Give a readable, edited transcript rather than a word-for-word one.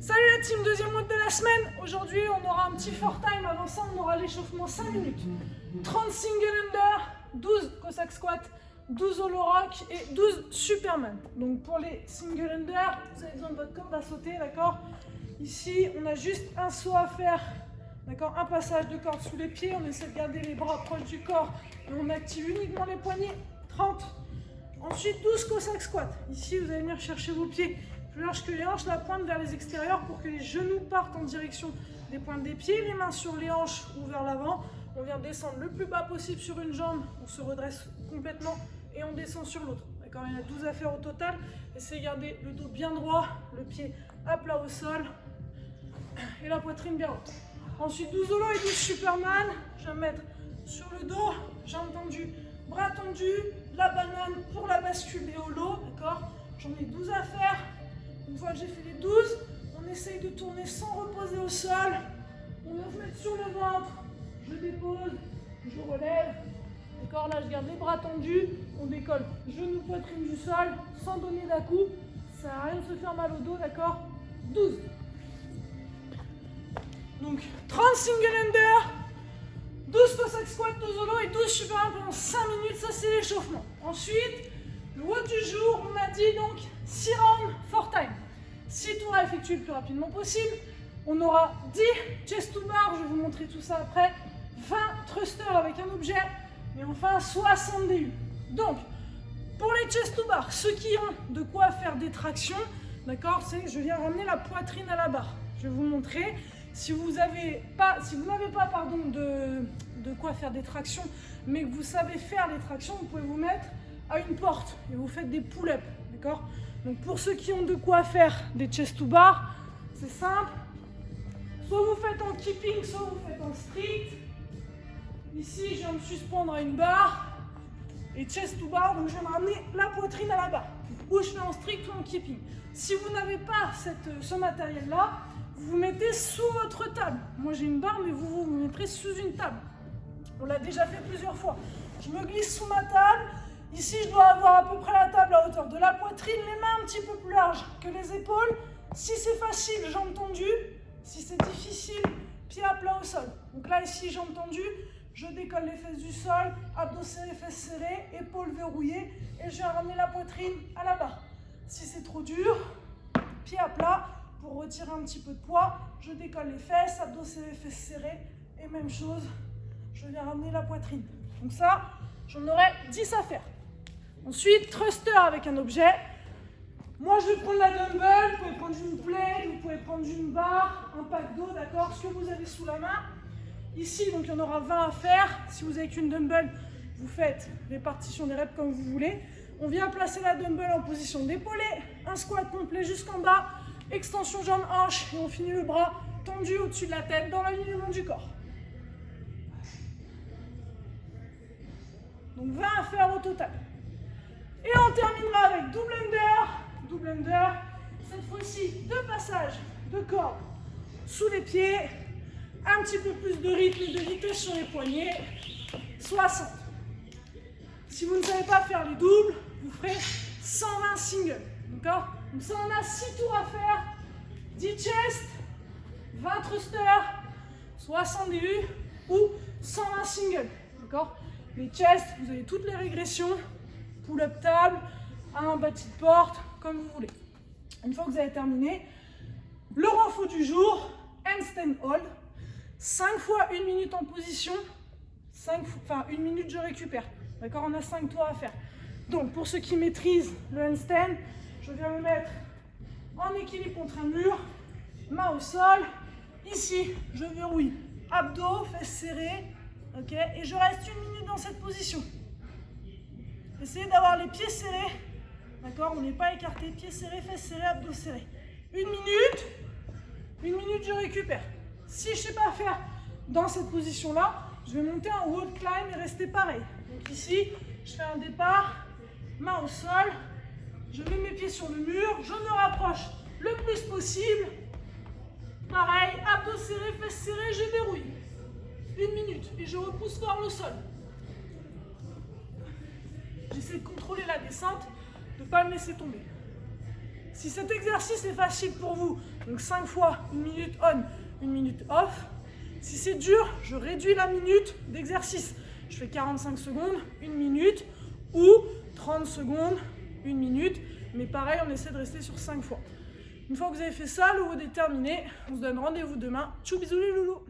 Salut la team, deuxième mode de la semaine. Aujourd'hui, on aura un petit for time. Avant ça, on aura l'échauffement 5 minutes. 30 single under, 12 Cossack squat, 12 holo rock et 12 Superman. Donc pour les single under, vous avez besoin de votre corde à sauter, d'accord? Ici, on a juste un saut à faire, d'accord? Un passage de corde sous les pieds. On essaie de garder les bras proches du corps et on active uniquement les poignets. 30. Ensuite, 12 Cossack squat. Ici, vous allez venir chercher vos pieds plus large que les hanches, la pointe vers les extérieurs pour que les genoux partent en direction des pointes des pieds, les mains sur les hanches ou vers l'avant. On vient descendre le plus bas possible sur une jambe, on se redresse complètement et on descend sur l'autre. D'accord, il y en a 12 à faire au total. Essayez de garder le dos bien droit, le pied à plat au sol et la poitrine bien haute. Ensuite 12 holo et 12 Superman. Je vais me mettre sur le dos, jambes tendues, bras tendus, la banane pour la bascule des holo, d'accord? J'en ai 12 à faire. Une fois que j'ai fait les 12, on essaye de tourner sans reposer au sol. On vient se mettre sur le ventre, je dépose, je relève. D'accord, là je garde les bras tendus, on décolle genou, poitrine du sol, sans donner d'à-coup. Ça sert à rien de se faire mal au dos, d'accord? 12. Donc 30 single under, 12 Cossack squat, 12 holo et 12 Superman pendant 5 minutes, ça c'est l'échauffement. Ensuite, le WOD du jour, on a dit donc 6 rounds for time. 6 tours à effectuer le plus rapidement possible. On aura 10 chest to bar, je vais vous montrer tout ça après. 20 thrusters avec un objet. Et enfin 60 DU. Donc, pour les chest to bar, ceux qui ont de quoi faire des tractions, d'accord, c'est je viens ramener la poitrine à la barre. Je vais vous montrer. Si vous n'avez pas de quoi faire des tractions, mais que vous savez faire les tractions, vous pouvez vous mettre à une porte et vous faites des pull-ups, d'accord? Donc pour ceux qui ont de quoi faire des chest to bar, c'est simple. Soit vous faites en keeping, soit vous faites en strict. Ici, je viens me suspendre à une barre et chest to bar, donc je viens me ramener la poitrine à la barre. Ou je fais en strict ou en keeping. Si vous n'avez pas ce matériel-là, vous vous mettez sous votre table. Moi j'ai une barre, mais vous vous mettrez sous une table. On l'a déjà fait plusieurs fois. Je me glisse sous ma table. Ici, je dois avoir à peu près la table à hauteur de la poitrine, les mains un petit peu plus larges que les épaules. Si c'est facile, jambes tendues. Si c'est difficile, pieds à plat au sol. Donc là, ici, jambes tendues, je décolle les fesses du sol, abdos serrés, fesses serrées, épaules verrouillées, et je viens ramener la poitrine à la barre. Si c'est trop dur, pieds à plat, pour retirer un petit peu de poids, je décolle les fesses, abdos serrés, fesses serrées, et même chose, je viens ramener la poitrine. Donc ça, j'en aurai 10 à faire. Ensuite, thruster avec un objet. Moi, je vais prendre la dumbbell, vous pouvez prendre une plate, vous pouvez prendre une barre, un pack d'eau, d'accord, ce que vous avez sous la main. Ici, donc il y en aura 20 à faire. Si vous n'avez qu'une dumbbell, vous faites répartition des reps comme vous voulez. On vient placer la dumbbell en position d'épaulé, un squat complet jusqu'en bas, extension jambes hanches, et on finit le bras tendu au-dessus de la tête dans l'alignement du corps. Donc 20 à faire au total. Et on terminera avec double under, cette fois-ci 2 passages de corde sous les pieds, un petit peu plus de rythme et de vitesse sur les poignets, 60. Si vous ne savez pas faire les doubles, vous ferez 120 singles, d'accord? Donc ça on a 6 tours à faire, 10 chest, 20 thrusters, 60 DU ou 120 singles, d'accord? Les chests, vous avez toutes les régressions, pull-up table, un bâti de porte, comme vous voulez. Une fois que vous avez terminé, le renfort du jour, handstand hold, 5 fois 1 minute en position, 1 minute je récupère. D'accord, on a 5 tours à faire. Donc pour ceux qui maîtrisent le handstand, je viens me mettre en équilibre contre un mur, main au sol. Ici, je verrouille abdos, fesses serrées. Ok, et je reste 1 minute dans cette position. Essayez d'avoir les pieds serrés. D'accord, on n'est pas écarté. Pieds serrés, fesses serrées, abdos serrés. 1 minute, je récupère. Si je ne sais pas faire dans cette position-là, je vais monter en wall climb et rester pareil. Donc ici, je fais un départ, main au sol, je mets mes pieds sur le mur, je me rapproche le plus possible. Pareil, abdos serrés, fesses serrées, je verrouille. 1 minute et je repousse fort le sol. J'essaie de contrôler la descente, de ne pas me laisser tomber. Si cet exercice est facile pour vous, donc 5 fois 1 minute on, 1 minute off. Si c'est dur, je réduis la minute d'exercice. Je fais 45 secondes, 1 minute ou 30 secondes, 1 minute. Mais pareil, on essaie de rester sur 5 fois. Une fois que vous avez fait ça, le WOD est terminé. On se donne rendez-vous demain. Tchou, bisous les loulous!